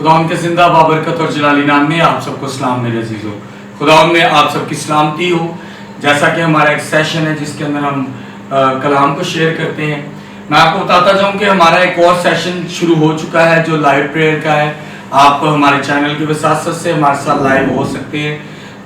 खुदावंद के जिंदा बाबरकत और जलाली नाम में आप सबको सलाम मेरे अजीजों। खुदावंद में आप सबकी सलामती हो। जैसा कि हमारा एक सेशन है जिसके अंदर हम कलाम को शेयर करते हैं। मैं आपको बताता जाऊं कि हमारा एक और सेशन शुरू हो चुका है जो लाइव प्रेयर का है। आप हमारे चैनल की वसासत से हमारे साथ लाइव हो सकते हैं,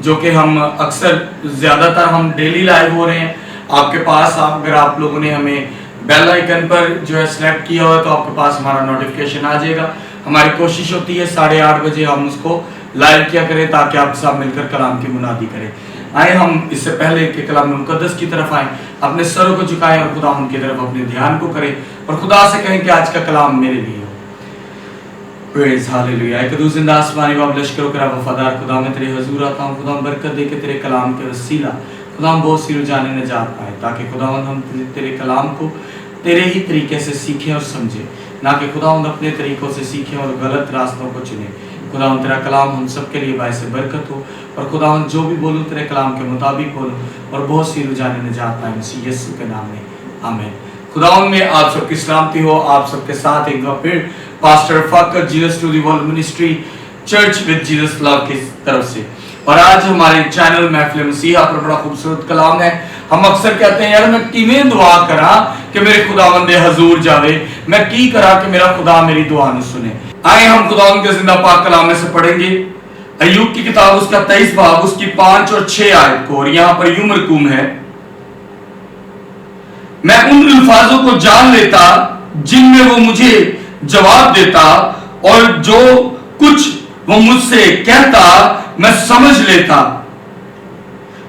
जो कि हम अक्सर ज़्यादातर हम डेली लाइव हो रहे हैं। आपके पास अगर आप लोगों ने हमें बेल आइकन पर जो है सेलेक्ट किया हुआ तो आपके पास हमारा नोटिफिकेशन आ जाएगा। हमारी कोशिश होती है 8:30 बजे हम उसको लाइव किया करें ताकि आपके साथ मिलकर कलाम की मुनादी करें। आए हम इससे पहले कि कलाम मुकद्दस की तरफ आए, अपने सरों को झुकाएं और खुदा उनकी तरफ अपने ध्यान को करें और खुदा से कहें कि आज का कलाम मेरे लिए हो। Praise hallelujah. एक दो जिंदा आसमानी बाब लश्करों का वफादार खुदा, मैं तेरे हुजूर आता हूँ। खुदा बरकत दे के तेरे कलाम के वसीला खुदा बहुत सी रुझाने नजात पाए, ताकि खुदा हम तेरे कलाम को तेरे ही तरीके से सीखें और समझें, ना कि खुदा अपने तरीकों से सीखें और गलत रास्तों को चुने। खुदा तेरा कलाम हम सब के लिए बायस बरकत हो और खुदा जो भी बोलूँ तेरे कलाम के मुताबिक बोलूँ और बहुत सी रुझाने नजात पाए मसीह यीशु के नाम में, आमीन। खुदा में आप सबकी सलामती हो। आप सबके साथ एक बार फिर pastor Fakhar Jesus to the world ministry church with Jesus love की तरफ से। और आज हमारे चैनल महफिल मसीहा पर बड़ा खूबसूरत कलाम है। हम अक्सर कहते हैं यार मैं किवें दुआ करा कि मेरे खुदावंद दे हजूर जावे, मैं की करा कि मेरा खुदा मेरी दुआ न सुने। आए हम खुदावंद के जिंदा पाक कलाम में से पढ़ेंगे अय्यूब की किताब उसका 23 बाब उसकी 5 और 6 आयत को। और यहाँ पर यूं मरकूम है, मैं उन अल्फाजों को जान लेता जिनमें वो मुझे जवाब देता, और जो कुछ वो मुझसे कहता मैं समझ लेता।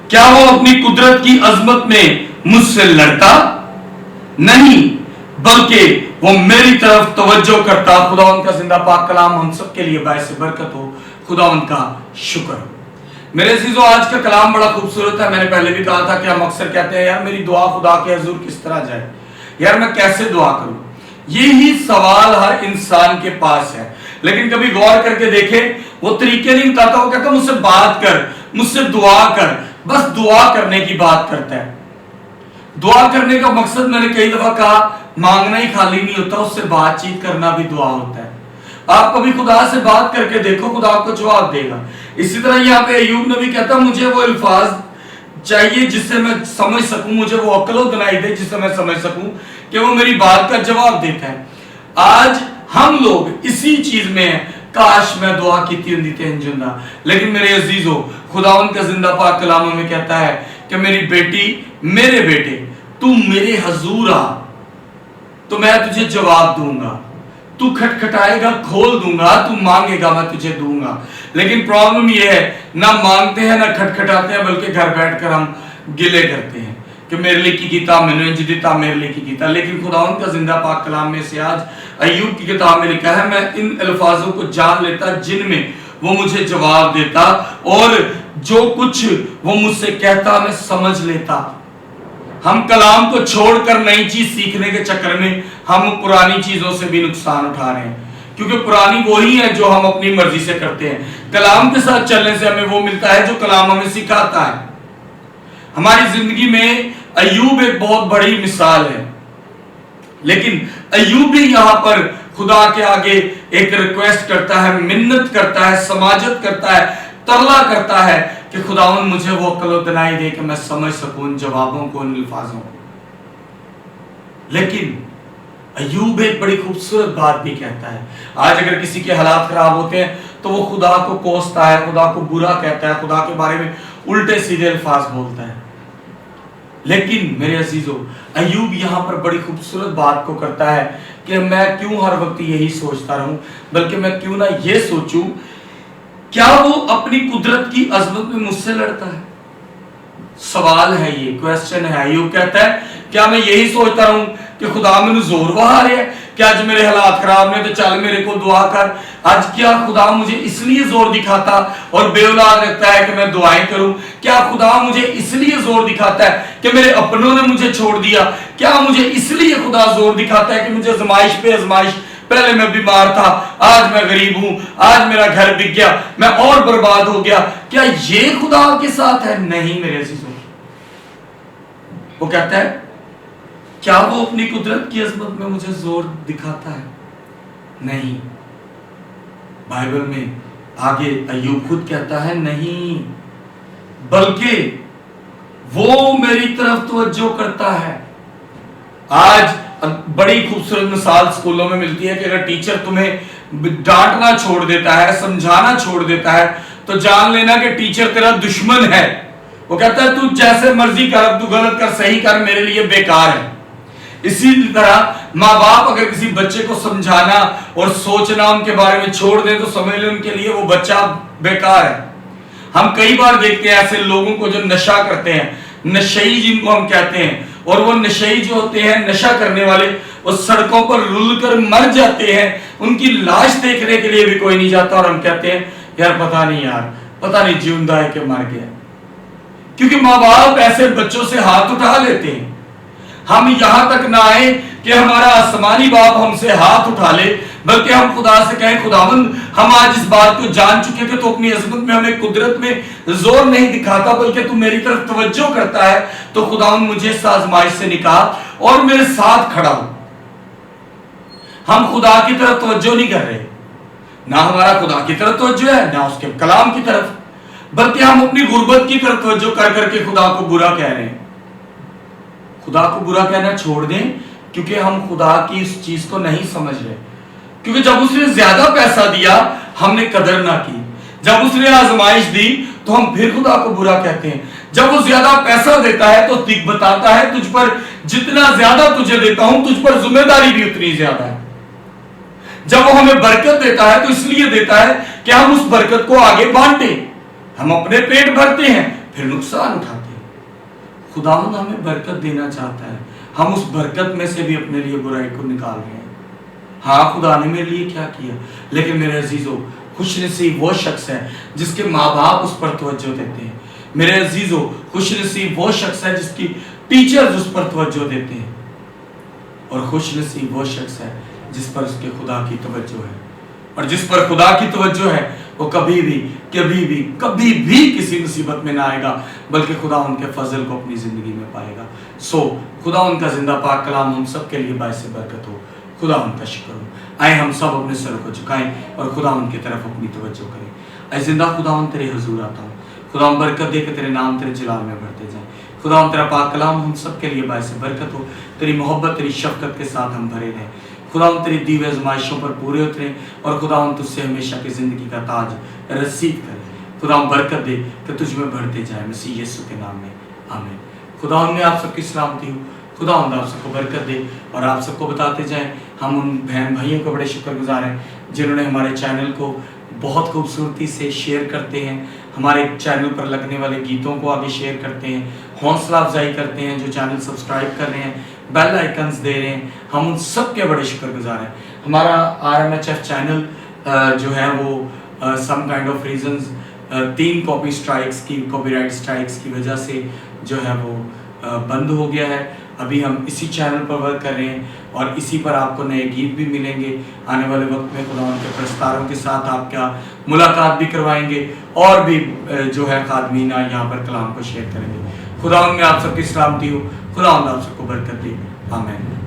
क्या वो अपनी कुदरत की अजमत में मुझसे लड़ता? नहीं, बल्कि वो मेरी तरफ तवज्जो करता। खुदावंद का जिंदा पाक कलाम हम सब के लिए बायस बरकत हो। खुदावंद का शुक्र हो। मेरे अजीजों, आज का कलाम बड़ा खूबसूरत है। मैंने पहले भी कहा था कि हम अक्सर कहते हैं यार मेरी दुआ खुदा के हजूर किस तरह जाए, यार मैं कैसे दुआ करूं। यही सवाल हर इंसान के पास है, लेकिन कभी गौर करके देखें वो तरीके नहीं बताता। वो कहता मुझसे बात कर, मुझसे दुआ कर, बस दुआ करने की बात करता है। दुआ करने का मकसद मैंने कई दफा कहा मांगना ही खाली नहीं होता, उससे बातचीत करना भी दुआ होता है। आप कभी खुदा से बात करके देखो, खुदा आपको जवाब देगा। इसी तरह यहाँ पे अय्यूब नबी कहता मुझे वो अल्फाज चाहिए जिससे मैं समझ सकूं, मुझे वो अक्ल दिलाई दे जिससे मैं समझ सकूं कि वो मेरी बात का जवाब देता है। आज हम लोग इसी चीज में हैं, काश मैं दुआ की होंदी ते जिंदा। लेकिन मेरे अजीजों, खुदावंद का जिंदा पाक कलाम में कहता है कि मेरी बेटी, मेरे बेटे, तू मेरे हजूर आ तो मैं तुझे जवाब दूंगा। तू खटखटाएगा खोल दूंगा, तू मांगेगा मैं तुझे दूंगा। लेकिन प्रॉब्लम यह है ना मांगते हैं ना खटखटाते हैं, बल्कि घर बैठकर हम गिले करते हैं कि मेरे लिए की कीता, मैंने इंज दिता, मेरे लिए की कीता। लेकिन खुदावंद का जिंदा पाक कलाम में से आज अय्यूब की किताब में लिखा है, मैं इन अल्फाजों को जान लेता जिनमें वो मुझे जवाब देता, और जो कुछ वो मुझसे कहता मैं समझ लेता। हम कलाम को छोड़कर नई चीज सीखने के चक्कर में हम पुरानी चीजों से भी नुकसान उठा रहे हैं, क्योंकि पुरानी वही है जो हम अपनी मर्जी से करते हैं। कलाम के साथ चलने से हमें वो मिलता है जो कलाम हमें सिखाता है। हमारी जिंदगी में अय्यूब एक बहुत बड़ी मिसाल है, लेकिन अय्यूब भी यहां पर खुदा के आगे एक रिक्वेस्ट करता है, मिन्नत करता है, समाजत करता है, तरला करता है कि खुदावन मुझे वो अक्ल दिलाई दे कि मैं समझ सकूं उन जवाबों को, उन अल्फाजों को। लेकिन अय्यूब एक बड़ी खूबसूरत बात भी कहता है। आज अगर किसी के हालात खराब होते हैं तो वो खुदा को कोसता है, खुदा को बुरा कहता है, खुदा के बारे में उल्टे सीधे अल्फाज बोलता है। लेकिन मेरे अजीजों, अय्यूब यहाँ पर बड़ी खूबसूरत बात को करता है कि मैं क्यों हर वक्त यही सोचता रहूं, बल्कि मैं क्यों ना ये सोचूं क्या वो अपनी कुदरत की अजमत में मुझसे लड़ता है। सवाल है, ये क्वेश्चन है। अय्यूब कहता है क्या मैं यही सोचता रहूं कि खुदा मैंने जोर बहा रहे हैं कि आज मेरे हालात खराब ने तो चल मेरे को दुआ कर। आज क्या खुदा मुझे इसलिए जोर दिखाता और बेऔलाद रखता है कि मैं दुआएं करूं? क्या खुदा मुझे इसलिए जोर दिखाता है कि मेरे अपनों ने मुझे छोड़ दिया? क्या मुझे इसलिए खुदा जोर दिखाता है कि मुझे आजमाइश पे आजमाइश, पहले मैं बीमार था, आज मैं गरीब हूं, आज मेरा घर बिक गया, मैं और बर्बाद हो गया? क्या ये खुदा के साथ है? नहीं मेरे अजीजों। वो कहता है क्या वो अपनी कुदरत की अजमत में मुझे जोर दिखाता है? नहीं। बाइबल में आगे अय्यूब खुद कहता है नहीं, बल्कि वो मेरी तरफ तवज्जो करता है। आज बड़ी खूबसूरत मिसाल स्कूलों में मिलती है कि अगर टीचर तुम्हें डांटना छोड़ देता है, समझाना छोड़ देता है, तो जान लेना कि टीचर तेरा दुश्मन है। वो कहता है तू जैसे मर्जी कर, तू गलत कर, सही कर, मेरे लिए बेकार है। इसी तरह माँ बाप अगर किसी बच्चे को समझाना और सोचना उनके बारे में छोड़ दें तो समझ लें उनके लिए वो बच्चा बेकार है। हम कई बार देखते हैं ऐसे लोगों को जो नशा करते हैं, नशेई जिनको हम कहते हैं, और वो नशेई जो होते हैं, नशा करने वाले, वो सड़कों पर रुल कर मर जाते हैं, उनकी लाश देखने के लिए भी कोई नहीं जाता, और हम कहते हैं यार पता नहीं यार, पता नहीं जिंदा है कि मर गया। क्योंकि माँ बाप ऐसे बच्चों से हाथ उठा लेते हैं। हम यहां तक ना आए कि हमारा आसमानी बाप हमसे हाथ उठा ले, बल्कि हम खुदा से कहें खुदावंद हम आज इस बात को जान चुके थे, तो अपनी अजमत में हमें कुदरत में जोर नहीं दिखाता, बल्कि तू मेरी तरफ तवज्जो करता है, तो खुदावंद मुझे इस आजमाइश से निकाल और मेरे साथ खड़ा हो। हम खुदा की तरफ तवज्जो नहीं कर रहे, ना हमारा खुदा की तरफ तवज्जो है, ना उसके कलाम की तरफ, बल्कि हम अपनी गुर्बत की तरफ तवज्जो कर करके खुदा को बुरा कह रहे हैं। खुदा को बुरा कहना छोड़ दें, क्योंकि हम खुदा की इस चीज को नहीं समझ रहे। क्योंकि जब उसने ज्यादा पैसा दिया हमने कदर ना की, जब उसने आजमाइश दी तो हम फिर खुदा को बुरा कहते हैं। जब वो ज्यादा पैसा देता है तो दिख बताता है तुझ पर जितना ज्यादा तुझे देता हूं तुझ पर जिम्मेदारी भी उतनी ज्यादा है। जब वो हमें बरकत देता है तो इसलिए देता है कि हम उस बरकत को आगे बांटे। हम अपने पेट भरते हैं फिर नुकसान उठाते हैं। खुदावंद हमें बरकत देना चाहता है, हम उस बरकत में से भी अपने लिए बुराई को निकाल रहे हैं। हाँ, खुदा ने मेरे लिए क्या किया, लेकिन मेरे अजीजों खुशनसीब वो शख्स है जिसके माँ बाप उस पर तवज्जो देते हैं। मेरे अजीजों खुशनसीब वो शख्स है जिसकी टीचर्स उस पर तवज्जो देते हैं, और खुशनसीब वो शख्स है जिस पर उसके खुदा की तवज्जो है। और जिस पर खुदा की तवज्जो है वो कभी भी किसी मुसीबत में ना आएगा, बल्कि खुदा उनके फजल को अपनी जिंदगी में पाएगा। सो खुदा उनका जिंदा पाक कलाम हम सब के लिए बायसे बरकत हो। खुदा उनका शुक्र हो। आए हम सब अपने सर को झुकाएं और खुदा उनकी तरफ अपनी तवज्जो करें। ऐ जिंदा खुदा तेरे हुजूर आता हूँ, खुदा बरकत दे के तेरे नाम तेरे जलाल में बढ़ते जाए। खुदा तेरा पाक कलाम हम सब के लिए बायसे बरकत हो। तेरी मोहब्बत तेरी शफकत के साथ हम भरे रहें। खुदा तेरी दी हुई आजमाइशों पर पूरे उतरे और खुदा तुझसे हमेशा की जिंदगी का ताज रसीद करे। खुदा बरकत दे कि तुझ में बढ़ते जाए, मसीह यीशु के नाम में आमीन। खुदा में आप सबकी सलामती हो। खुदा आप सबको बरकत दे और आप सबको बताते जाएं। हम उन बहन भाइयों को बड़े शुक्रगुजार हैं जिन्होंने हमारे चैनल को बहुत खूबसूरती से शेयर करते हैं, हमारे चैनल पर लगने वाले गीतों को आगे शेयर करते हैं, हौसला अफजाई करते हैं, जो चैनल सब्सक्राइब कर रहे हैं, बेल आइकन्स दे रहे हैं। हम उन सब के बड़े शुक्रगुजार हैं। हमारा RMHF चैनल जो है वो some kind of reasons 3 copyright strikes की वजह से जो है वो बंद हो गया है। अभी हम इसी चैनल पर वर्क कर रहे हैं और इसी पर आपको नए गीत भी मिलेंगे। आने वाले वक्त में खुदा उनके प्रस्तारों के साथ आपका मुलाकात भी करवाएंगे और भी जो है खादमीना यहाँ पर कलाम को शेयर करेंगे। खुदा में आप सबकी सलामती हो। खुदा आप सबको बरकत दे। आमीन।